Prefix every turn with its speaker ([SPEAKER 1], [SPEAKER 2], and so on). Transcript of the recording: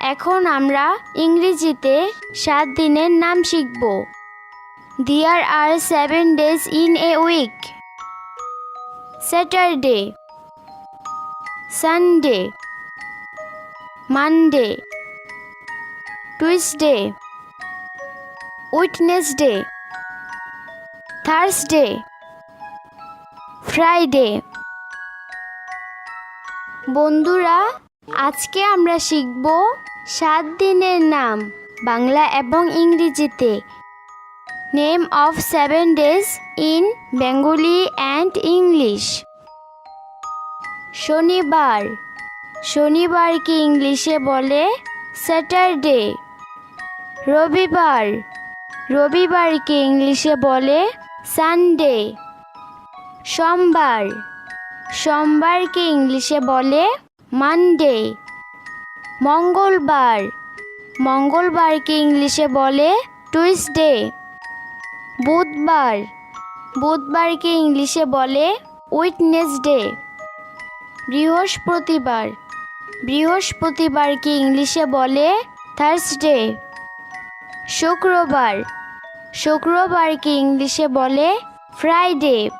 [SPEAKER 1] এখন আমরা ইংরেজিতে 7 দিনের নাম শিখব। There are 7 days in a week. Saturday, Sunday, Monday, Tuesday, Wednesday, Thursday, Friday. বন্ধুরা, আজকে আমরা শিখব 7 দিনের নাম বাংলা এবং ইংরেজিতে। Name of 7 days in Bengali and English. শনিবার, শনিবারকে ইংলিশে বলে স্যাটারডে। রবিবার, রবিবারকে ইংলিশে বলে সানডে। সোমবার, সোমবারকে ইংলিশে বলে মানডে। মঙ্গলবার, মঙ্গলবারকে ইংলিশে বলে টুইসডে। বুধবার, বুধবারকে ইংলিশে বলে উইডনেসডে। বৃহস্পতিবার, বৃহস্পতিবারকে ইংলিশে বলে থার্সডে। শুক্রবার, শুক্রবারকে ইংলিশে বলে ফ্রাইডে।